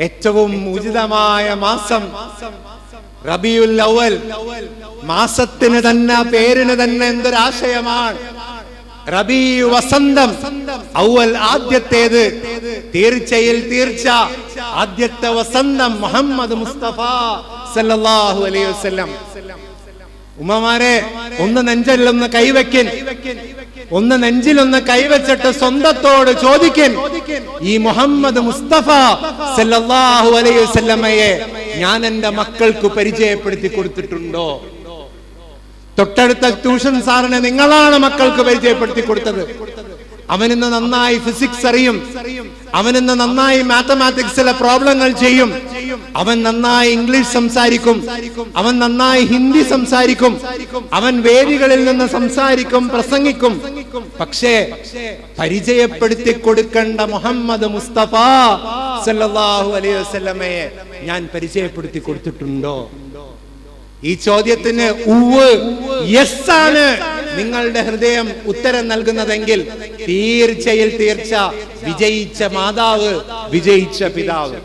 ഏറ്റവും ഉചിതമായ മാസം റബീഉൽ അവ്വൽ. മാസത്തിന് തന്നെ, പേരിന് തന്നെ എന്തൊരാശയമാണ്. റബീ വസന്തം, അവ്വൽ ആദ്യത്തേത്, തീർച്ചയിൽ തീർച്ച, ആദ്യത്തെ വസന്തം മുഹമ്മദ് മുസ്തഫ സല്ലല്ലാഹു അലൈഹി വസല്ലം. ഉമ്മമാരെ, ഒന്ന് നെഞ്ചിലൊന്ന് കൈവയ്ക്കൻ, ഒന്ന് നെഞ്ചിലൊന്ന് കൈവച്ചിട്ട് സ്വന്തത്തോട് ചോദിക്കൻ, ഈ മുഹമ്മദ് മുസ്തഫ സല്ലല്ലാഹു അലൈഹി വസല്ലമയെ ഞാൻ എന്റെ മക്കൾക്ക് പരിചയപ്പെടുത്തി കൊടുത്തിട്ടുണ്ടോ? തൊട്ടടുത്ത ട്യൂഷൻ സാറിനെ നിങ്ങളാണ് മക്കൾക്ക് പരിചയപ്പെടുത്തി കൊടുത്തത്. അവനിന്ന് നന്നായി ഫിസിക്സ് അറിയും, അവനിന്ന് നന്നായി മാത്തമാറ്റിക്സിലെ പ്രോബ്ലങ്ങൾ ചെയ്യും, അവൻ നന്നായി ഇംഗ്ലീഷ് സംസാരിക്കും, അവൻ നന്നായി ഹിന്ദി സംസാരിക്കും, അവൻ വേദികളിൽ നിന്ന് സംസാരിക്കും, പ്രസംഗിക്കും. പക്ഷേ പരിചയപ്പെടുത്തി കൊടുക്കേണ്ട മുഹമ്മദ് മുസ്തഫ സല്ലല്ലാഹു അലൈഹി വസല്ലമയെ ഞാൻ പരിചയപ്പെടുത്തി കൊടുത്തിട്ടുണ്ടോ? ഈ ചോദ്യത്തിന് ഉവ്വ്, യെസ് ആണ് നിങ്ങളുടെ ഹൃദയം ഉത്തരം നൽകുന്നതെങ്കിൽ തീർച്ചയിൽ തീർച്ച വിജയിച്ച മാതാവ്, വിജയിച്ച പിതാവ്.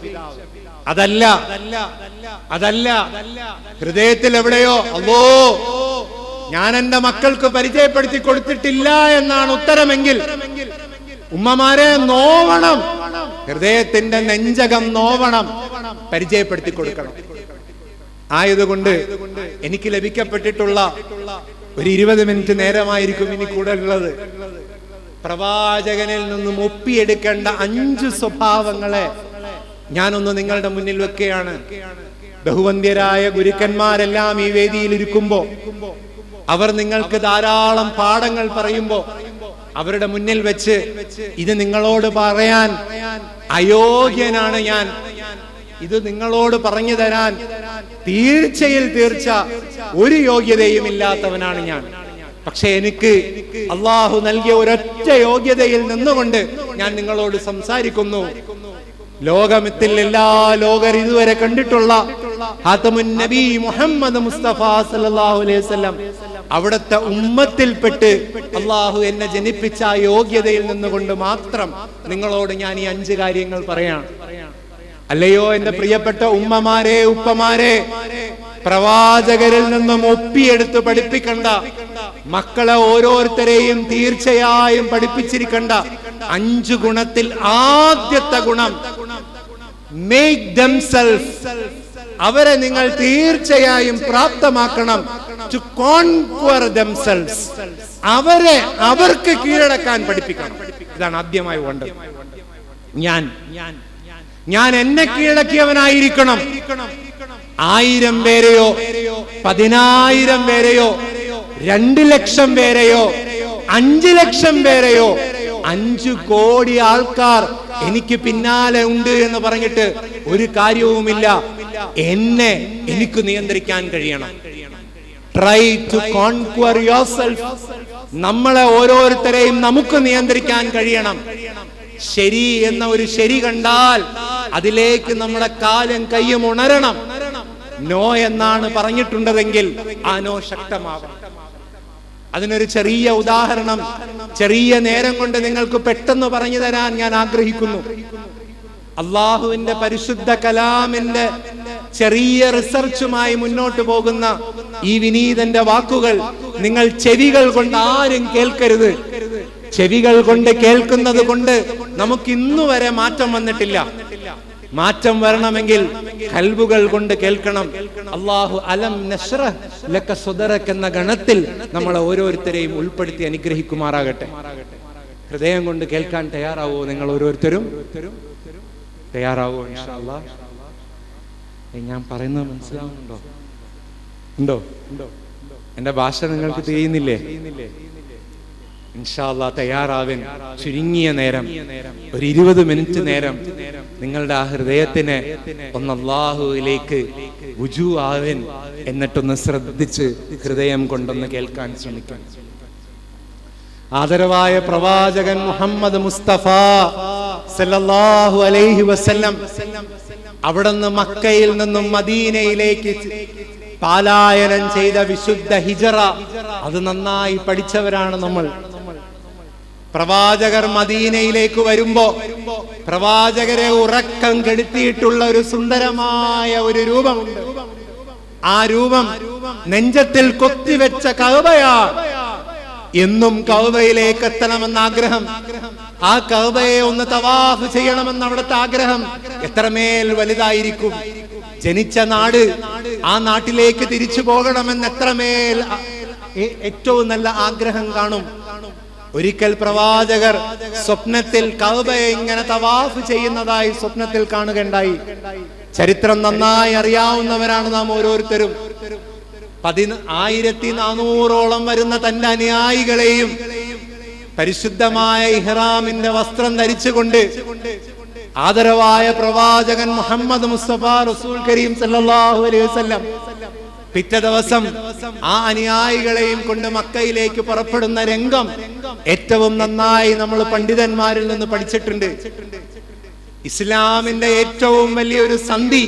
അതല്ല ഹൃദയത്തിൽ എവിടെയോ അല്ലോ ഞാൻ എന്റെ മക്കൾക്ക് പരിചയപ്പെടുത്തി കൊടുത്തിട്ടില്ല എന്നാണ് ഉത്തരമെങ്കിൽ, ഉമ്മമാരെ നോവണം, ഹൃദയത്തിന്റെ നെഞ്ചകം നോവണം, പരിചയപ്പെടുത്തി കൊടുക്കണം. ആയതുകൊണ്ട് എനിക്ക് ലഭിക്കപ്പെട്ടിട്ടുള്ള ഒരു 20 മിനിറ്റ് നേരമായിരിക്കും ഇനി കൂടെ ഉള്ളത്. പ്രവാചകനിൽ നിന്നും ഒപ്പിയെടുക്കേണ്ട 5 സ്വഭാവങ്ങളെ ഞാനൊന്ന് നിങ്ങളുടെ മുന്നിൽ വെക്കുകയാണ്. ബഹുവന്ധ്യരായ ഗുരുക്കന്മാരെല്ലാം ഈ വേദിയിൽ ഇരിക്കുമ്പോ, അവർ നിങ്ങൾക്ക് ധാരാളം പാഠങ്ങൾ പറയുമ്പോ, അവരുടെ മുന്നിൽ വെച്ച് ഇത് നിങ്ങളോട് പറയാൻ അയോഗ്യനാണ് ഞാൻ, ഇത് നിങ്ങളോട് പറഞ്ഞു തരാൻ തീർച്ചയിൽ തീർച്ച ഒരു യോഗ്യതയും ഇല്ലാത്തവനാണ് ഞാൻ. പക്ഷെ എനിക്ക് അള്ളാഹു നൽകിയ ഒരൊറ്റ യോഗ്യതയിൽ നിന്നുകൊണ്ട് ഞാൻ നിങ്ങളോട് സംസാരിക്കുന്നു. ലോകത്തിൽ എല്ലാ ലോകർ ഇതുവരെ കണ്ടിട്ടുള്ള ഖാതമുൻ നബി മുഹമ്മദ് മുസ്തഫ സല്ലല്ലാഹു അലൈഹി വസല്ലം, അവിടുത്തെ ഉമ്മത്തിൽപ്പെട്ട് അള്ളാഹു എന്നെ ജനിപ്പിച്ച ആ യോഗ്യതയിൽ നിന്നുകൊണ്ട് മാത്രം നിങ്ങളോട് ഞാൻ ഈ 5 കാര്യങ്ങൾ പറയാം. അല്ലയോ എന്റെ പ്രിയപ്പെട്ട ഉമ്മമാരെ, ഉപ്പമാരെ, പ്രവാചകരിൽ നിന്നും ഒപ്പിയെടുത്ത് പഠിപ്പിക്കണ്ട, മക്കളെ ഓരോരുത്തരെയും തീർച്ചയായും പഠിപ്പിച്ചിരിക്കണ്ട 5 ഗുണത്തിൽ ആദ്യത്തെ ഗുണം, മേക്ക് ദംസെൽഫ്, അവരെ നിങ്ങൾ തീർച്ചയായും പ്രാപ്തമാക്കണം. ടു കോൺക്വർ ദംസെൽസ്, അവരെ അവർക്ക് കീഴടക്കാൻ പഠിപ്പിക്കണം. ഇതാണ് ആദ്യമായി വേണ്ടത്. ഞാൻ എന്നെ കീഴടക്കിയവനായിരിക്കണം. 1000 പേരെയോ 10,000 പേരെയോ 2 ലക്ഷം പേരെയോ 5 ലക്ഷം പേരെയോ 5 കോടി ആൾക്കാർ എനിക്ക് പിന്നാലെ ഉണ്ട് എന്ന് പറഞ്ഞിട്ട് ഒരു കാര്യവുമില്ല. എനിക്ക് നിയന്ത്രിക്കാൻ കഴിയണം. Try to conquer yourself. നമ്മളെ ഓരോരുത്തരെയും നമുക്ക് നിയന്ത്രിക്കാൻ കഴിയണം. ശരി എന്ന ഒരു ശരി കണ്ടാൽ അതിലേക്ക് നമ്മുടെ കാലും കയ്യും ഉണരണം. നോ എന്നാണ് പറഞ്ഞിട്ടുണ്ടെങ്കിൽ ആ നോ ശക്തമാവണം. അതിനൊരു ചെറിയ ഉദാഹരണം ചെറിയ നേരം കൊണ്ട് നിങ്ങൾക്ക് പെട്ടെന്ന് പറഞ്ഞു തരാൻ ഞാൻ ആഗ്രഹിക്കുന്നു. അള്ളാഹുവിന്റെ പരിശുദ്ധ കലാമിന്റെ ചെറിയ റിസർച്ചുമായി മുന്നോട്ട് പോകുന്ന ഈ വിനീതന്റെ വാക്കുകൾ നിങ്ങൾ ചെവികൾ കൊണ്ട് ആരും കേൾക്കരുത്. ചെവികൾ കൊണ്ട് കേൾക്കുന്നത് കൊണ്ട് നമുക്ക് ഇന്നുവരെ മാറ്റം വന്നിട്ടില്ല. മാറ്റം വരണമെങ്കിൽ ഖൽബുകൾ കൊണ്ട് കേൾക്കണം. അല്ലാഹു അലം നശ്റഹ് ലക സദറക എന്ന ഗണത്തിൽ നമ്മളെ ഓരോരുത്തരെയും ഉൾപ്പെടുത്തി അനുഗ്രഹിക്കുമാറാകട്ടെ. ഹൃദയം കൊണ്ട് കേൾക്കാൻ തയ്യാറാവോ? നിങ്ങൾ ഓരോരുത്തരും തയ്യാറാവോ? ഇൻഷാ അല്ലാഹ്. ഞാൻ പറയുന്നത് മനസ്സിലാവുന്നുണ്ടോ? ഉണ്ടോ? എന്റെ ഭാഷ നിങ്ങൾക്ക് തിരിയുന്നില്ലേ? ഇൻഷാ അല്ലാഹ് തയ്യാറാവൻ. ചുരുങ്ങിയ നേരം, ഒരു 20 മിനിറ്റ് നേരം നിങ്ങളുടെ ആ ഹൃദയത്തിനെ ഒന്ന് അല്ലാഹുവിലേക്ക് വുജൂ ആവൻ. എന്നിട്ടൊന്ന് ശ്രദ്ധിച്ച് ഹൃദയം കൊണ്ടൊന്ന് കേൾക്കാൻ ശ്രമിക്കാൻ. ആദരവായ പ്രവാചകൻ മുഹമ്മദ് മുസ്തഫ സല്ലല്ലാഹു അലൈഹി വസല്ലം അവിടുന്ന് മക്കയിൽ നിന്നും മദീനയിലേക്ക് പാലായനം ചെയ്ത വിശുദ്ധ ഹിജറ, അത് നന്നായി പഠിച്ചവരാണ് നമ്മൾ. പ്രവാചകർ മദീനയിലേക്ക് വരുമ്പോ പ്രവാചകരെ ഉറക്കം കെടുത്തിയിട്ടുള്ള ഒരു സുന്ദരമായ ഒരു രൂപമുണ്ട്. ആ രൂപം നെഞ്ചത്തിൽ കൊത്തിവെച്ച കഅബയാണ്. എന്നും കഅബയിലേക്ക് എത്തണമെന്ന ആഗ്രഹം, ആ കഅബയെ ഒന്ന് തവാഫ് ചെയ്യണമെന്ന് അവിടുത്തെ ആഗ്രഹം എത്രമേൽ വലുതായിരിക്കും. ജനിച്ച നാട്, ആ നാട്ടിലേക്ക് തിരിച്ചു പോകണമെന്ന് എത്രമേൽ ഏറ്റവും നല്ല ആഗ്രഹം കാണും. ഒരിക്കൽ പ്രവാചകർ സ്വപ്നത്തിൽ കഅബയെ ഇങ്ങനെ തവാഫ് ചെയ്യുന്നതായി സ്വപ്നത്തിൽ കാണുകയുണ്ടായി. ചരിത്രം നന്നായി അറിയാവുന്നവരാണ് നാം ഓരോരുത്തരും. 1400ഓളം വരുന്ന തന്റെ അനുയായികളെയും പരിശുദ്ധമായ ഇഹ്റാമിന്റെ വസ്ത്രം ധരിച്ചുകൊണ്ട് ആദരവായ പ്രവാചകൻ മുഹമ്മദ് മുസ്തഫ റസൂൽ കരീം സല്ലല്ലാഹു അലൈഹി വസല്ലം പിറ്റേ ദിവസം ആ അനുയായികളെയും കൊണ്ട് മക്കയിലേക്ക് പുറപ്പെടുന്ന രംഗം ഏറ്റവും നന്നായി നമ്മൾ പണ്ഡിതന്മാരിൽ നിന്ന് പഠിച്ചിട്ടുണ്ട്. ഇസ്ലാമിന്റെ ഏറ്റവും വലിയൊരു സന്ധി,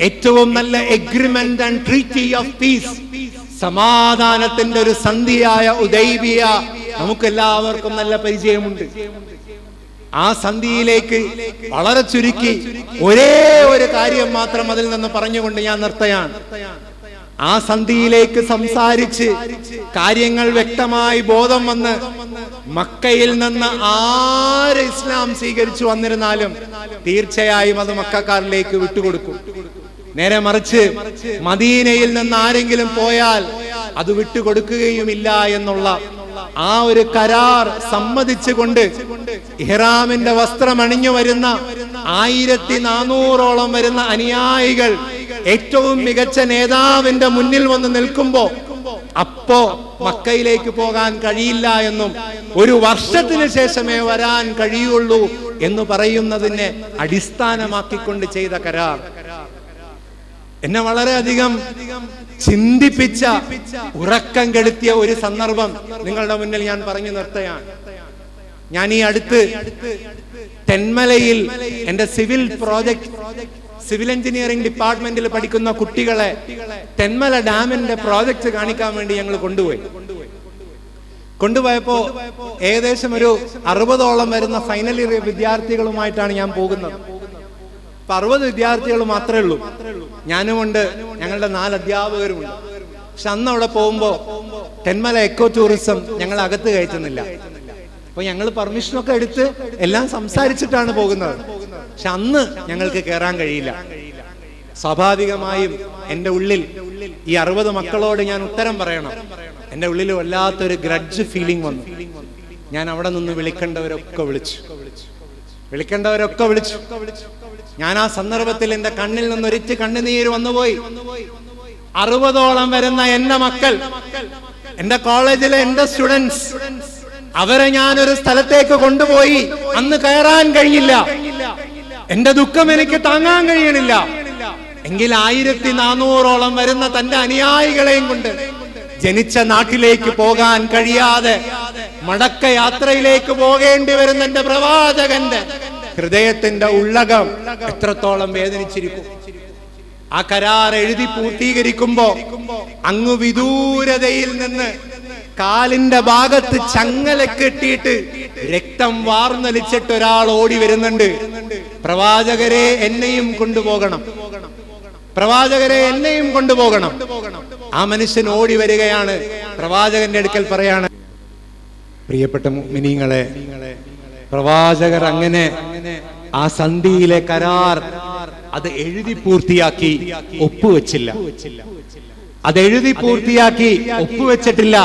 ഏറ്റവും നല്ല agreement and treaty of peace, സമാധാനത്തിന്റെ ഒരു സന്ധിയായ ഹുദൈബിയ നമുക്കെല്ലാവർക്കും നല്ല പരിചയമുണ്ട്. ആ സന്ധിയിലേക്ക് വളരെ ചുരുക്കി ഒരേ ഒരു കാര്യം മാത്രം അതിൽ നിന്ന് പറഞ്ഞുകൊണ്ട് ഞാൻ നിർത്തുകയാണ്. ആ സന്ധിയിലേക്ക് സംസാരിച്ച് കാര്യങ്ങൾ വ്യക്തമായി ബോധം വന്ന് മക്കയിൽ നിന്ന് ആര് ഇസ്ലാം സ്വീകരിച്ചു വന്നിരുന്നാലും തീർച്ചയായും അത് മക്കക്കാരിലേക്ക് വിട്ടുകൊടുക്കും. നേരെ മറിച്ച് മദീനയിൽ നിന്ന് ആരെങ്കിലും പോയാൽ അത് വിട്ടുകൊടുക്കുകയുമില്ല എന്നുള്ള ആ ഒരു കരാർ സമ്മതിച്ചുകൊണ്ട് ഇഹ്റാമിന്റെ വസ്ത്രം അണിഞ്ഞു വരുന്ന 1400ഓളം വരുന്ന അനുയായികൾ ഏറ്റവും മികച്ച നേതാവിന്റെ മുന്നിൽ വന്ന് നിൽക്കുമ്പോ അപ്പോ മക്കയിലേക്ക് പോകാൻ കഴിയില്ല എന്നും 1 വർഷത്തിന് ശേഷമേ വരാൻ കഴിയുള്ളൂ എന്ന് പറയുന്നതിനെ അടിസ്ഥാനമാക്കിക്കൊണ്ട് ചെയ്ത കരാർ എന്നെ വളരെയധികം ചിന്തിപ്പിച്ച, ഉറക്കം കെടുത്തിയ ഒരു സന്ദർഭം നിങ്ങളുടെ മുന്നിൽ ഞാൻ പറഞ്ഞു നിർത്തുകയാണ്. ഞാൻ ഈ അടുത്ത് തെന്മലയിൽ എന്റെ സിവിൽ എഞ്ചിനീയറിംഗ് ഡിപ്പാർട്ട്മെന്റിൽ പഠിക്കുന്ന കുട്ടികളെ തെന്മല ഡാമിന്റെ പ്രോജക്ട് കാണിക്കാൻ വേണ്ടി ഞങ്ങൾ കൊണ്ടുപോയപ്പോ ഏകദേശം ഒരു 60ഓളം വരുന്ന ഫൈനൽ ഇയർ വിദ്യാർത്ഥികളുമായിട്ടാണ് ഞാൻ പോകുന്നത്. 60 വിദ്യാർത്ഥികൾ മാത്രമേ ഉള്ളൂ. ഞാനുമുണ്ട്, ഞങ്ങളുടെ 4 അധ്യാപകരുമുണ്ട്. പക്ഷെ അന്ന് അവിടെ പോകുമ്പോ തെന്മല എക്കോ ടൂറിസം ഞങ്ങൾ അകത്ത് കയറ്റുന്നില്ല. അപ്പൊ ഞങ്ങൾ പെർമിഷനൊക്കെ എടുത്ത് എല്ലാം സംസാരിച്ചിട്ടാണ് പോകുന്നത്. പക്ഷെ അന്ന് ഞങ്ങൾക്ക് കയറാൻ കഴിയില്ല. സ്വാഭാവികമായും എന്റെ ഉള്ളിൽ ഈ 60 മക്കളോട് ഞാൻ ഉത്തരം പറയണം. എന്റെ ഉള്ളിൽ വല്ലാത്തൊരു ഗ്രഡ്ജ് ഫീലിംഗ് വന്നു. ഞാൻ അവിടെ നിന്ന് വിളിക്കേണ്ടവരൊക്കെ വിളിച്ചു. ഞാൻ ആ സന്ദർഭത്തിൽ എന്റെ കണ്ണിൽ നിന്ന് ഒരിറ്റ് കണ്ണുനീര് വന്നുപോയി. 60ഓളം വരുന്ന എന്റെ മക്കൾ, എന്റെ കോളേജിലെ എന്റെ സ്റ്റുഡൻസ്, അവരെ ഞാനൊരു സ്ഥലത്തേക്ക് കൊണ്ടുപോയി. അന്ന് കയറാൻ കഴിഞ്ഞില്ല. എന്റെ ദുഃഖം എനിക്ക് താങ്ങാൻ കഴിയണില്ല. എങ്കിൽ 1400ഓളം വരുന്ന തന്റെ അനുയായികളെയും കൊണ്ട് ജനിച്ച നാട്ടിലേക്ക് പോകാൻ കഴിയാതെ മടക്ക യാത്രയിലേക്ക് പോകേണ്ടി വരുന്ന എന്റെ പ്രവാചകന്റെ ഹൃദയത്തിന്റെ ഉള്ളകം എത്രത്തോളം വേദനിച്ചിരിക്കും. ആ കരാർ എഴുതി പൂർത്തീകരിക്കുമ്പോ അങ്ങ് വിദൂരതയിൽ നിന്ന് കാലിന്റെ ഭാഗത്ത് ചങ്ങല കെട്ടിയിട്ട് രക്തം വാർന്നൊലിച്ചിട്ട് ഒരാൾ ഓടി വരുന്നുണ്ട്. പ്രവാചകരെ എന്നെയും കൊണ്ടുപോകണം, പ്രവാചകരെ എന്നെയും കൊണ്ടുപോകണം. ആ മനുഷ്യൻ ഓടി വരികയാണ്. പ്രവാചകന്റെ അടുക്കൽ പറയാണ്, പ്രിയപ്പെട്ട മുഅ്മിനീങ്ങളെ, പ്രവാചകർ അങ്ങനെ ആ സന്ധിയിലെ കരാർ അത് എഴുതി പൂർത്തിയാക്കി ഒപ്പുവെച്ചില്ല. അത് എഴുതി പൂർത്തിയാക്കി ഒപ്പുവെച്ചിട്ടില്ല,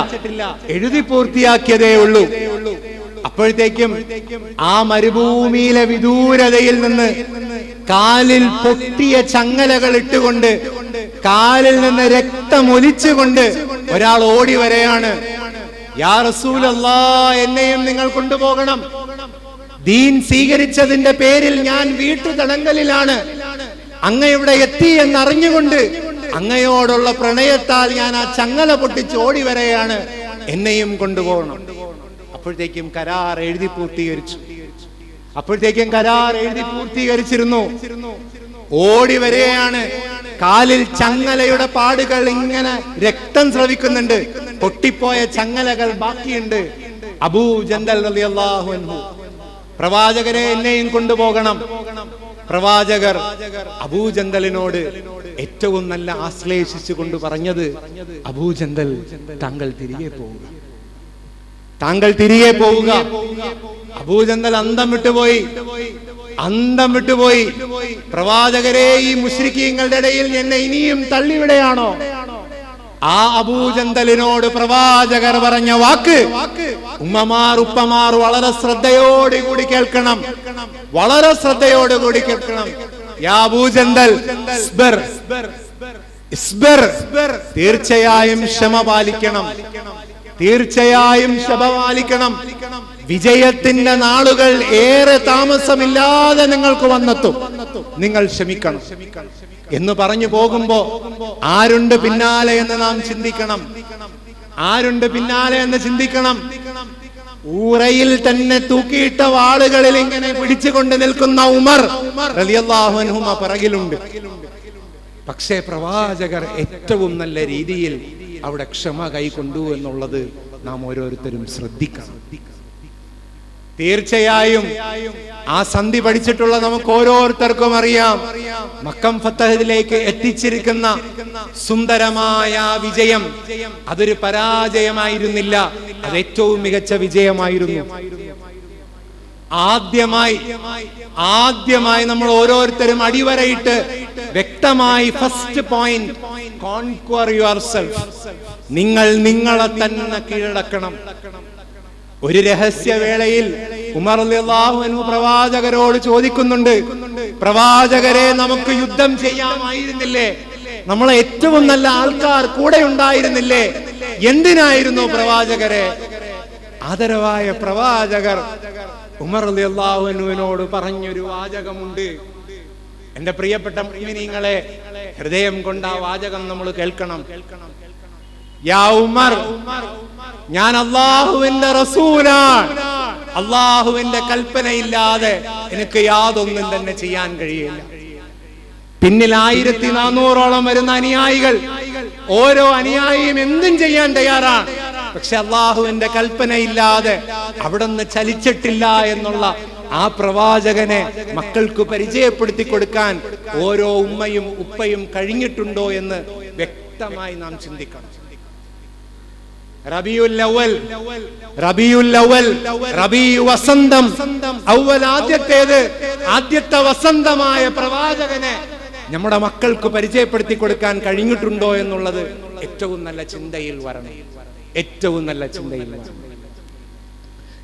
എഴുതി പൂർത്തിയാക്കിയതേ ഉള്ളൂ. അപ്പോഴത്തേക്കും ആ മരുഭൂമിയിലെ വിദൂരതയിൽ നിന്ന് കാലിൽ പൊട്ടിയ ചങ്ങലകൾ ഇട്ടുകൊണ്ട്, കാലിൽ നിന്ന് രക്തമൊലിച്ചുകൊണ്ട് ഒരാൾ ഓടി വരെയാണ്. യാ റസൂലല്ലാഹ്, എന്നെയും നിങ്ങൾ കൊണ്ടുപോകണം. ദീൻ സ്വീകരിച്ചതിന്റെ പേരിൽ ഞാൻ വീട്ടുതടങ്കലിലാണ്. അങ്ങയുടെ എത്തി എന്നറിഞ്ഞുകൊണ്ട് അങ്ങയോടുള്ള പ്രണയത്താൽ ഞാൻ ആ ചങ്ങല പൊട്ടിച്ച് ഓടി വരെയാണ്. എന്നെയും കൊണ്ടുപോകണം. അപ്പോഴത്തേക്കും കരാർ എഴുതി പൂർത്തീകരിച്ചിരുന്നു. ഓടി വരികയാണ്. കാലിൽ ചങ്ങലയുടെ പാടുകൾ ഇങ്ങനെ രക്തം സ്രവിക്കുന്നുണ്ട്. പൊട്ടിപ്പോയ ചങ്ങലകൾ ബാക്കിയുണ്ട്. അബൂ ജന്ദൽ റളിയല്ലാഹു അൻഹു, പ്രവാചകരെ എന്നെയും കൊണ്ടുപോകണം. പ്രവാചകർ അബൂ ജന്ദലിനോട് ഏറ്റവും നല്ല ആശ്ലേഷിച്ചു കൊണ്ട് പറഞ്ഞത്, അബൂ ജന്ദൽ, താങ്കൾ തിരികെ പോവുക, താങ്കൾ തിരികെ പോവുക. അബൂ ജന്ദൽ അന്തം വിട്ടുപോയി. പ്രവാചകരെ, ഈ മുശ്രിക്കീങ്ങളുടെ ഇടയിൽ എന്നെ ഇനിയും തള്ളിവിടെയാണോ? ആ അബൂ ജന്ദലിനോട് പ്രവാചകർ പറഞ്ഞ വാക്ക് ഉമ്മമാർ ഉപ്പമാർ വളരെ ശ്രദ്ധയോടുകൂടി കേൾക്കണം, വളരെ ശ്രദ്ധയോടുകൂടി കേൾക്കണം. യാ അബൂ ജന്ദൽ, തീർച്ചയായും ക്ഷമ പാലിക്കണം, തീർച്ചയായും ക്ഷമ പാലിക്കണം. വിജയത്തിന്റെ നാളുകൾ ഏറെ താമസമില്ലാതെ നിങ്ങൾക്ക് വന്നെത്തും, നിങ്ങൾ ക്ഷമിക്കണം എന്ന് പറഞ്ഞു പോകുമ്പോ ആരുണ്ട് പിന്നാലെ എന്ന് നാം ചിന്തിക്കണം, ആരുണ്ട് പിന്നാലെ എന്ന് ചിന്തിക്കണം. ഊറയിൽ തന്നെ തൂക്കിയിട്ട വാളുകളിൽ ഇങ്ങനെ പിടിച്ചുകൊണ്ട് നിൽക്കുന്ന ഉമർ റളിയല്ലാഹു അൻഹു പിറകിലുണ്ട്. പക്ഷേ പ്രവാചകർ ഏറ്റവും നല്ല രീതിയിൽ അവിടെ ക്ഷമ കൈക്കൊണ്ടു എന്നുള്ളത് നാം ഓരോരുത്തരും ശ്രദ്ധിക്കണം. തീർച്ചയായും ആ സന്ധി പഠിച്ചിട്ടുള്ള നമുക്ക് ഓരോരുത്തർക്കും അറിയാം, മക്കം ഫതഹിലേക്ക് എത്തിച്ചിരിക്കുന്ന സുന്ദരമായ വിജയം അതൊരു പരാജയമായിരുന്നില്ല, അത് ഏറ്റവും മികച്ച വിജയമായിരുന്നു. ആദ്യമായി നമ്മൾ ഓരോരുത്തരും അടിവരയിട്ട് വ്യക്തമായി ഫസ്റ്റ് പോയിന്റ്, കോൺക്വർ യുവർസെൽഫ്, നിങ്ങൾ നിങ്ങളെ തന്നെ കീഴടക്കണം. ഒരു രഹസ്യവേളയിൽ ഉമർ റളിയല്ലാഹു അൻഹു പ്രവാചകരോട് ചോദിക്കുന്നുണ്ട്, പ്രവാചകരെ, നമുക്ക് യുദ്ധം ചെയ്യാമായിരുന്നില്ലേ? നമ്മളെ ഏറ്റവും നല്ല ആൾക്കാർ കൂടെ ഉണ്ടായിരുന്നില്ലേ? എന്തിനായിരുന്നു പ്രവാചകരെ? ആദരവായ പ്രവാചകർ ഉമർ റളിയല്ലാഹു അൻഹുവിനോട് പറഞ്ഞൊരു വാചകമുണ്ട്. എന്റെ പ്രിയപ്പെട്ട മുഅ്മിനീങ്ങളെ, ഹൃദയം കൊണ്ട് ആ വാചകം നമ്മൾ കേൾക്കണം. യാ ഉമർ, ഞാൻ അല്ലാഹുവിന്റെ റസൂലാണ്, അല്ലാഹുവിന്റെ കൽപ്പനയില്ലാതെ എനിക്ക് യാതൊന്നും തന്നെ ചെയ്യാൻ കഴിയില്ല. പിന്നിൽ 1400ഓളം വരുന്ന അനുയായികൾ, ഓരോ അനുയായിയും എന്തും ചെയ്യാൻ തയ്യാറാണ്. പക്ഷെ അല്ലാഹുവിന്റെ കൽപ്പനയില്ലാതെ അവിടുന്ന് ചലിച്ചിട്ടില്ല എന്നുള്ള ആ പ്രവാചകനെ മക്കൾക്ക് പരിചയപ്പെടുത്തി കൊടുക്കാൻ ഓരോ ഉമ്മയും ഉപ്പയും കഴിഞ്ഞിട്ടുണ്ടോ എന്ന് വ്യക്തമായി നാം ചിന്തിക്കണം. റബീഉൽ അവ്വൽ, റബീഉ വസന്തം, അവ്വൽ ആദ്യത്തെ വസന്തമായ പ്രവാചകനെ നമ്മുടെ മക്കൾക്ക് പരിചയപ്പെടുത്തി കൊടുക്കാൻ കഴിഞ്ഞിട്ടുണ്ടോ എന്നുള്ളത് ഏറ്റവും നല്ല ചിന്തയിൽ വരണം, ഏറ്റവും നല്ല ചിന്തയിൽ വരണം.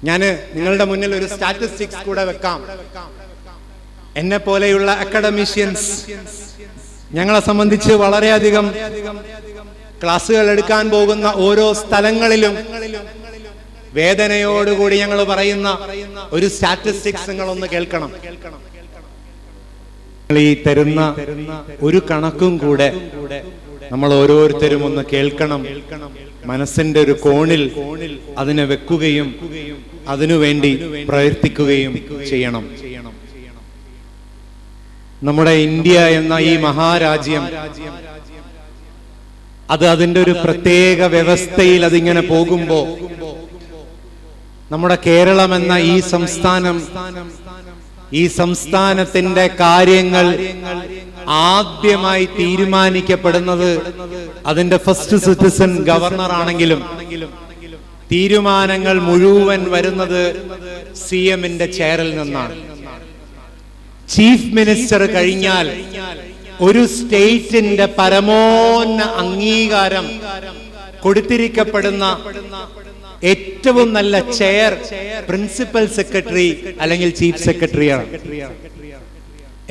ഞാൻ നിങ്ങളുടെ മുന്നിൽ ഒരു സ്റ്റാറ്റിസ്റ്റിക്സ് കൂടെ വെക്കാം. എന്നെ പോലെയുള്ള അക്കാഡമിഷ്യൻസ് ഞങ്ങളെ സംബന്ധിച്ച് വളരെയധികം ക്ലാസ്സുകൾ എടുക്കാൻ പോകുന്ന ഓരോ സ്ഥലങ്ങളിലും വേദനയോടുകൂടി ഞങ്ങൾ പറയുന്ന ഒരു സ്റ്റാറ്റിസ്റ്റിക്സ് നിങ്ങളൊന്ന് കേൾക്കണം. ഈ തരുന്ന ഒരു കണക്കും കൂടെ നമ്മൾ ഓരോരുത്തരും ഒന്ന് കേൾക്കണം. മനസ്സിന്റെ ഒരു കോണിൽ അതിനെ വെക്കുകയും അതിനുവേണ്ടി പ്രവർത്തിക്കുകയും ചെയ്യണം. നമ്മുടെ ഇന്ത്യ എന്ന ഈ മഹാരാജ്യം അത് അതിന്റെ ഒരു പ്രത്യേക വ്യവസ്ഥയിൽ അതിങ്ങനെ പോകുമ്പോ നമ്മുടെ കേരളം എന്ന ഈ സംസ്ഥാനത്തിന്റെ കാര്യങ്ങൾ ആദ്യമായി തീരുമാനിക്കപ്പെടുന്നത് അതിന്റെ ഫസ്റ്റ് സിറ്റിസൺ ഗവർണർ ആണെങ്കിലും തീരുമാനങ്ങൾ മുഴുവൻ വരുന്നത് CM-ന്റെ ചെയറിൽ നിന്നാണ്. ചീഫ് മിനിസ്റ്റർ കഴിഞ്ഞാൽ ഒരു സ്റ്റേറ്റിന്റെ പരമോന്നത അംഗീകാരം കൊടുത്തിരിക്കപ്പെടുന്ന ഏറ്റവും നല്ല ചെയർ പ്രിൻസിപ്പൽ സെക്രട്ടറി അല്ലെങ്കിൽ ചീഫ് സെക്രട്ടറിയാണ്.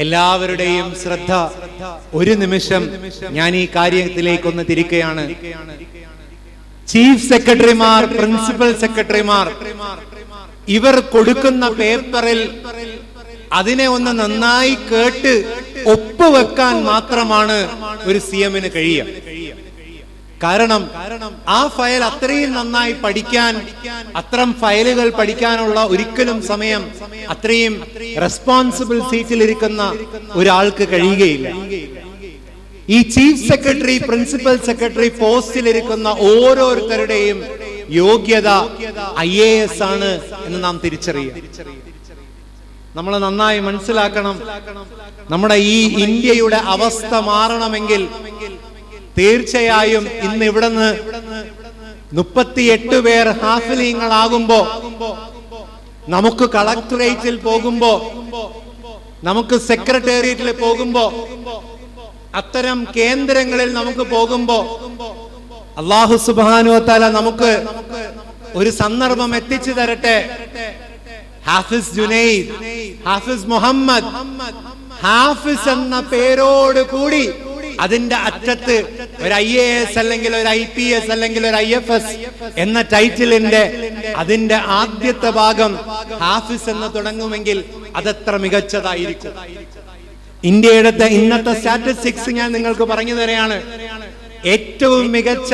എല്ലാവരുടെയും ശ്രദ്ധ ഒരു നിമിഷം ഞാൻ ഈ കാര്യത്തിലേക്കൊന്ന് തിരിക്കുകയാണ്. ചീഫ് സെക്രട്ടറിമാർ, പ്രിൻസിപ്പൽ സെക്രട്ടറിമാർ, ഇവർ കൊടുക്കുന്ന പേപ്പറിൽ അതിനെ ഒന്ന് നന്നായി കേട്ട് ഒപ്പുവെക്കാൻ മാത്രമാണ് ഒരു CM-ന് കഴിയുക. കാരണം ആ ഫയൽ അത്രയും നന്നായി പഠിക്കാൻ, അത്തരം ഫയലുകൾ പഠിക്കാനുള്ള ഒരിക്കലും സമയം അത്രയും റെസ്പോൺസിബിൾ സീറ്റിലിരിക്കുന്ന ഒരാൾക്ക് കഴിയുകയില്ല. ഈ ചീഫ് സെക്രട്ടറി, പ്രിൻസിപ്പൽ സെക്രട്ടറി പോസ്റ്റിലിരിക്കുന്ന ഓരോരുത്തരുടെയും യോഗ്യത IAS ആണ് എന്ന് നാം തിരിച്ചറിയുക. നമ്മൾ നന്നായി മനസ്സിലാക്കണം, നമ്മുടെ ഈ ഇന്ത്യയുടെ അവസ്ഥ മാറണമെങ്കിൽ തീർച്ചയായും ഇന്ന് ഇവിടുന്ന് 38 പേർ ഹാഫിലീങ്ങളാകുമ്പോ, നമുക്ക് കളക്ടറേറ്റിൽ പോകുമ്പോ, നമുക്ക് സെക്രട്ടേറിയറ്റിൽ പോകുമ്പോ, അത്തരം കേന്ദ്രങ്ങളിൽ നമുക്ക് പോകുമ്പോ അല്ലാഹു സുബ്ഹാനഹു വ തആല നമുക്ക് ഒരു സന്ദർഭം എത്തിച്ചു തരട്ടെ. ഹാഫിസ് ജുനൈദ്, ഹാഫിസ് മുഹമ്മദ്, ഹാഫിസ് എന്ന പേരോട് കൂടി അതിന്റെ അറ്റത്ത് ഒരു IAS അല്ലെങ്കിൽ ഒരു IPS അല്ലെങ്കിൽ ഒരു IFS എന്ന ടൈറ്റിലിന്റെ അതിന്റെ ആദ്യത്തെ ഭാഗം ഹാഫിസ് എന്ന് തുടങ്ങുമെങ്കിൽ അതെത്ര മികച്ചതായിരിക്കും. ഇന്ത്യയുടെ ഇന്നത്തെ സ്റ്റാറ്റിസ്റ്റിക്സ് ഞാൻ നിങ്ങൾക്ക് പറഞ്ഞു തരാണ്. ഏറ്റവും മികച്ച,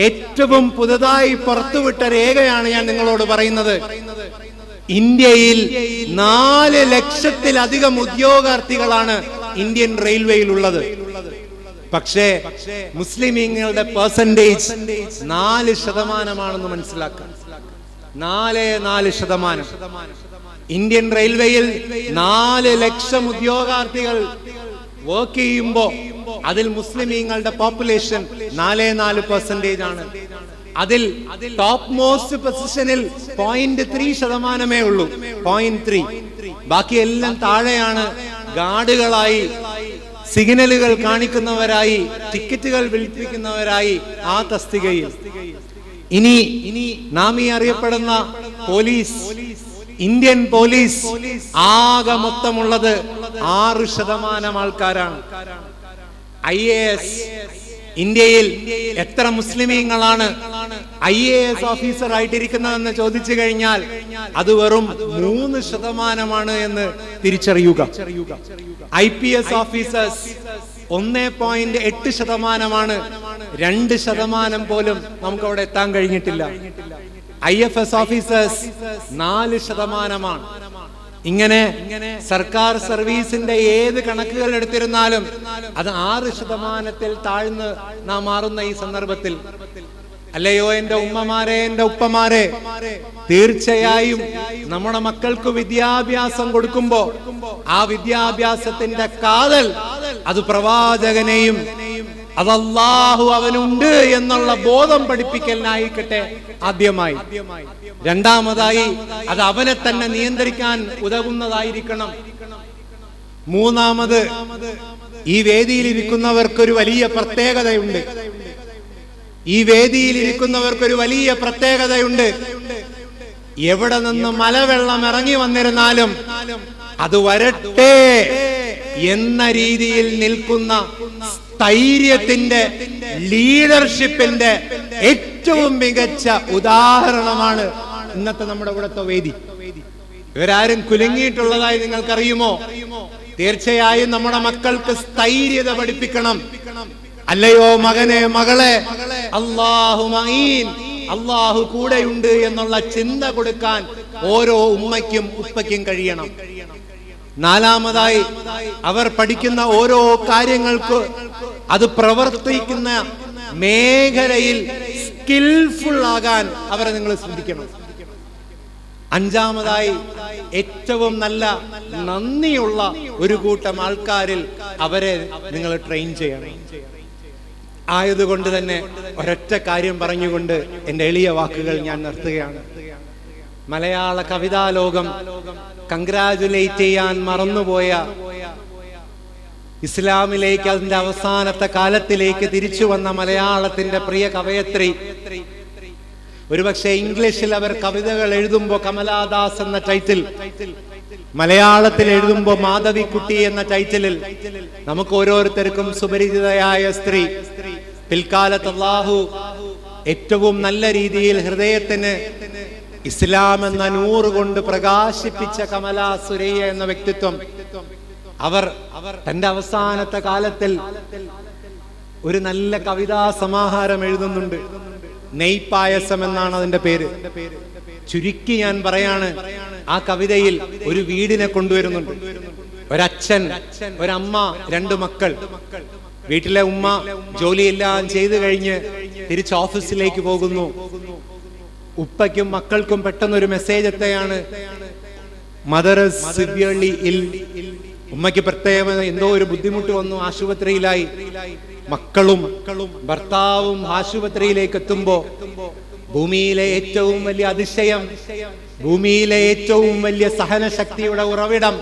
ഏറ്റവും പുതുതായി പുറത്തുവിട്ട രേഖയാണ് ഞാൻ നിങ്ങളോട് പറയുന്നത്. ഇന്ത്യയിൽ 4 ലക്ഷത്തിലധികം ഉദ്യോഗാർത്ഥികളാണ് ഇന്ത്യൻ റെയിൽവേയിൽ ഉള്ളത്. പക്ഷേ മുസ്ലിമീങ്ങളുടെ പെർസെന്റേജ് 4% മനസ്സിലാക്കാം. 4%. ഇന്ത്യൻ റെയിൽവേയിൽ 4 ലക്ഷം ഉദ്യോഗാർത്ഥികൾ വർക്ക് ചെയ്യുമ്പോ അതിൽ മുസ്ലിമീങ്ങളുടെ പോപ്പുലേഷൻ 4% ആണ്. അതിൽ ടോപ്പ് മോസ്റ്റ് പൊസിഷനിൽ 0.3% ഉള്ളൂ. 0.3. ബാക്കി എല്ലാം താഴെയാണ്. ഗാർഡുകളായി, സിഗ്നലുകൾ കാണിക്കുന്നവരായി, ടിക്കറ്റുകൾ വിൽപ്പിക്കുന്നവരായി ആ തസ്തികയിൽ. ഇനി നാം ഈ അറിയപ്പെടുന്ന പോലീസ്, ഇന്ത്യൻ പോലീസ് ആകെ മൊത്തമുള്ളത് 6% ആൾക്കാരാണ്. IAS ഇന്ത്യയിൽ എത്ര മുസ്ലിമീങ്ങളാണ് IAS ഓഫീസർ ആയിട്ടിരിക്കുന്നതെന്ന് ചോദിച്ചു കഴിഞ്ഞാൽ അത് വെറും 3% എന്ന് തിരിച്ചറിയുക. IPS officers 1.8%. 2% പോലും നമുക്ക് അവിടെ എത്താൻ കഴിഞ്ഞിട്ടില്ല. IFS officers 4%. ഇങ്ങനെ സർക്കാർ സർവീസിന്റെ ഏത് കണക്കുകൾ എടുത്തിരുന്നാലും അത് 6%-ൽ താഴ്ന്ന് നാം മാറുന്ന ഈ സന്ദർഭത്തിൽ, അല്ലയോ എന്റെ ഉമ്മമാരെ, എന്റെ ഉപ്പമാരെ, തീർച്ചയായും നമ്മുടെ മക്കൾക്ക് വിദ്യാഭ്യാസം കൊടുക്കുമ്പോ ആ വിദ്യാഭ്യാസത്തിന്റെ കാതൽ അത് പ്രവാചകനെയും അത് അല്ലാഹു അവനുണ്ട് എന്നുള്ള ബോധം പഠിപ്പിക്കലിനായിക്കട്ടെ ആദ്യമായി. രണ്ടാമതായി അത് അവനെ തന്നെ നിയന്ത്രിക്കാൻ ഉതകുന്നതായിരിക്കണം. മൂന്നാമത് ഈ വേദിയിൽ ഇരിക്കുന്നവർക്കൊരു വലിയ പ്രത്യേകതയുണ്ട്. ഈ വേദിയിൽ ഇരിക്കുന്നവർക്കൊരു വലിയ പ്രത്യേകതയുണ്ട്. എവിടെ നിന്ന് മലവെള്ളം ഇറങ്ങി വന്നിരുന്നാലും അത് വരട്ടെ എന്ന രീതിയിൽ നിൽക്കുന്ന സ്ഥൈര്യത്തിന്റെ, ലീഡർഷിപ്പിന്റെ ഏറ്റവും മികച്ച ഉദാഹരണമാണ് ഇന്നത്തെ നമ്മുടെ ഇവിടുത്തെ വേദി. ഇവരാരും കുലുങ്ങിയിട്ടുള്ളതായി നിങ്ങൾക്കറിയുമോ? തീർച്ചയായും നമ്മുടെ മക്കൾക്ക് സ്ഥൈര്യത പഠിപ്പിക്കണം. അല്ലയോ മകനെ, മകളെ, അല്ലാഹു മഈൻ, അല്ലാഹു കൂടെയുണ്ട് എന്നുള്ള ചിന്ത കൊടുക്കാൻ ഓരോ ഉമ്മയ്ക്കും ഉപ്പയ്ക്കും കഴിയണം. നാലാമതായി അവർ പഠിക്കുന്ന ഓരോ കാര്യങ്ങൾക്ക് അത് പ്രവർത്തിക്കുന്ന മേഖലയിൽ സ്കിൽഫുൾ ആകാൻ അവരെ നിങ്ങൾ ശ്രദ്ധിക്കണം. അഞ്ചാമതായി ഏറ്റവും നല്ല നന്ദിയുള്ള ഒരു കൂട്ടം ആൾക്കാരിൽ അവരെ നിങ്ങൾ ട്രെയിൻ ചെയ്യണം. ആയതുകൊണ്ട് തന്നെ ഒരൊറ്റ കാര്യം പറഞ്ഞുകൊണ്ട് എന്റെ എളിയ വാക്കുകൾ ഞാൻ നിർത്തുകയാണ്. മലയാള കവിതാ ലോകം കൺഗ്രാജുലേറ്റ് ചെയ്യാൻ മറന്നുപോയ, ഇസ്ലാമിലേക്ക് അതിന്റെ അവസാനത്തെ കാലത്തിലേക്ക് തിരിച്ചു വന്ന മലയാളത്തിന്റെ പ്രിയ കവയത്രി, ഒരുപക്ഷെ ഇംഗ്ലീഷിൽ അവർ കവിതകൾ എഴുതുമ്പോ കമലാദാസ് എന്ന ടൈറ്റിൽ, മലയാളത്തിൽ എഴുതുമ്പോ മാധവിക്കുട്ടി എന്ന ടൈറ്റിലിൽ നമുക്ക് ഓരോരുത്തർക്കും സുപരിചിതയായ സ്ത്രീ, പിൽക്കാലത്ത് അല്ലാഹു ഏറ്റവും നല്ല രീതിയിൽ ഹൃദയത്തിന് ഇസ്ലാം എന്ന നൂറ് കൊണ്ട് പ്രകാശിപ്പിച്ച കമലാ സുരയ്യ എന്ന വ്യക്തിത്വം, അവർ തന്റെ അവസാനത്തെ കാലത്തിൽ ഒരു നല്ല കവിതാ സമാഹാരം എഴുതുന്നുണ്ട്. നെയ്പായസം എന്നാണ് അതിന്റെ പേര്. ചുരുക്കി ഞാൻ പറയാണ്, ആ കവിതയിൽ ഒരു വീടിനെ കൊണ്ടുവരുന്നുണ്ട്. ഒരച്ഛൻ, ഒരമ്മ, 2 മക്കൾ. വീട്ടിലെ ഉമ്മ ജോലിയെല്ലാം ചെയ്തു കഴിഞ്ഞ് തിരിച്ച് ഓഫീസിലേക്ക് പോകുന്നു. ഉപ്പയ്ക്കും മക്കൾക്കും പെട്ടെന്നൊരു മെസ്സേജ് എത്തുകയാണ്, മദർ സിവിയർലി ഇൽ. ഉമ്മയ്ക്ക് പ്രത്യേകം എന്തോ ഒരു ബുദ്ധിമുട്ട് വന്നു, ആശുപത്രിയിലായി. മക്കളും ഭർത്താവും ആശുപത്രിയിലേക്ക് എത്തുമ്പോ ഭൂമിയിലെ ഏറ്റവും വലിയ അതിശയം, ഭൂമിയിലെ ഏറ്റവും വലിയ സഹനശക്തിയുടെ ഉറവിടം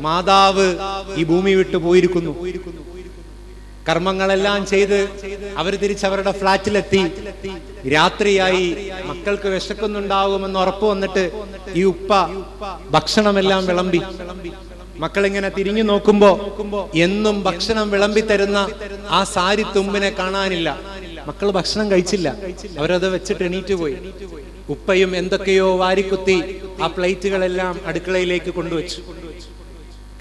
മാതാവ് ഈ ഭൂമി വിട്ടു പോയിരിക്കുന്നു. കർമ്മങ്ങളെല്ലാം ചെയ്ത് അവർ തിരിച്ചവരുടെ ഫ്ലാറ്റിലെത്തി. രാത്രിയായി, മക്കൾക്ക് വിശക്കുന്നുണ്ടാകുമെന്ന് ഉറപ്പ് വന്നിട്ട് ഈ ഉപ്പ ഭക്ഷണമെല്ലാം വിളമ്പി. മക്കളിങ്ങനെ തിരിഞ്ഞു നോക്കുമ്പോ എന്നും ഭക്ഷണം വിളമ്പി തരുന്ന ആ സാരി തുമ്പിനെ കാണാനില്ല. മക്കൾ ഭക്ഷണം കഴിച്ചില്ല, അവരത് വെച്ചിട്ട് എണീറ്റ് പോയി. ഉപ്പയും എന്തൊക്കെയോ വാരിക്കുത്തി ആ പ്ലേറ്റുകളെല്ലാം അടുക്കളയിലേക്ക് കൊണ്ടുവച്ചു.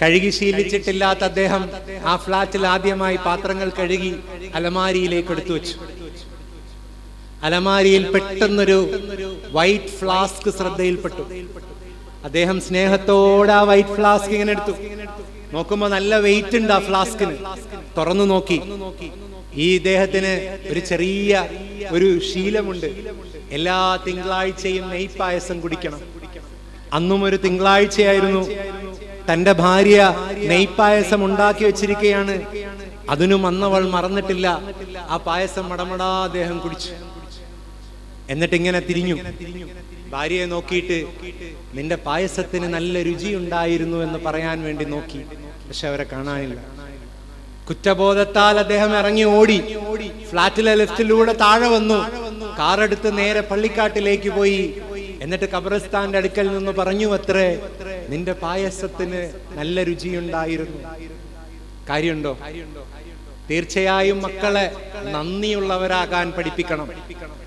കഴുകി ശീലിച്ചിട്ടില്ലാത്ത അദ്ദേഹം ആ ഫ്ലാറ്റിൽ ആദ്യമായി പാത്രങ്ങൾ കഴുകി അലമാരിയിലേക്ക് എടുത്തു വെച്ചു. അലമാരിയിൽ പെട്ടെന്നൊരു വൈറ്റ് ഫ്ലാസ്ക് ശ്രദ്ധയിൽപ്പെട്ടു. അദ്ദേഹം സ്നേഹത്തോടെ ആ വൈറ്റ് ഫ്ലാസ്ക് ഇങ്ങനെ എടുത്തു. നോക്കുമ്പോ നല്ല വെയിറ്റ് ഉണ്ട് ആ ഫ്ലാസ്കിന്. തുറന്നു നോക്കി. ഈ ഇദ്ദേഹത്തിന് ഒരു ചെറിയ ഒരു ശീലമുണ്ട്, എല്ലാ തിങ്കളാഴ്ചയും നെയ്പായസം കുടിക്കണം. അന്നും ഒരു തിങ്കളാഴ്ചയായിരുന്നു. തന്റെ ഭാര്യ നെയ്പായസം ഉണ്ടാക്കി വെച്ചിരിക്കുകയാണ്. അതിനും അന്നവൾ മറന്നിട്ടില്ല. ആ പായസം മടമടാ അദ്ദേഹം കുടിച്ചു. എന്നിട്ട് ഇങ്ങനെ തിരിഞ്ഞു, ഭാര്യയെ നോക്കിയിട്ട് നിന്റെ പായസത്തിന് നല്ല രുചിയുണ്ടായിരുന്നു എന്ന് പറയാൻ വേണ്ടി നോക്കി. പക്ഷെ അവരെ കാണാനില്ല. കുറ്റബോധത്താൽ അദ്ദേഹം ഇറങ്ങി ഓടി. ഫ്ലാറ്റിലെ ലിഫ്റ്റിലൂടെ താഴെ വന്നു. കാറെടുത്ത് നേരെ പള്ളിക്കാട്ടിലേക്ക് പോയി. എന്നിട്ട് ഖബറിസ്ഥാന്റെ അടുക്കൽ നിന്ന് പറഞ്ഞു അത്രേ, നിന്റെ പായസത്തിന് നല്ല രുചിയുണ്ടായിരുന്നു. കാര്യമുണ്ടോ? തീർച്ചയായും മക്കളെ നന്ദിയുള്ളവരാകാൻ പഠിപ്പിക്കണം.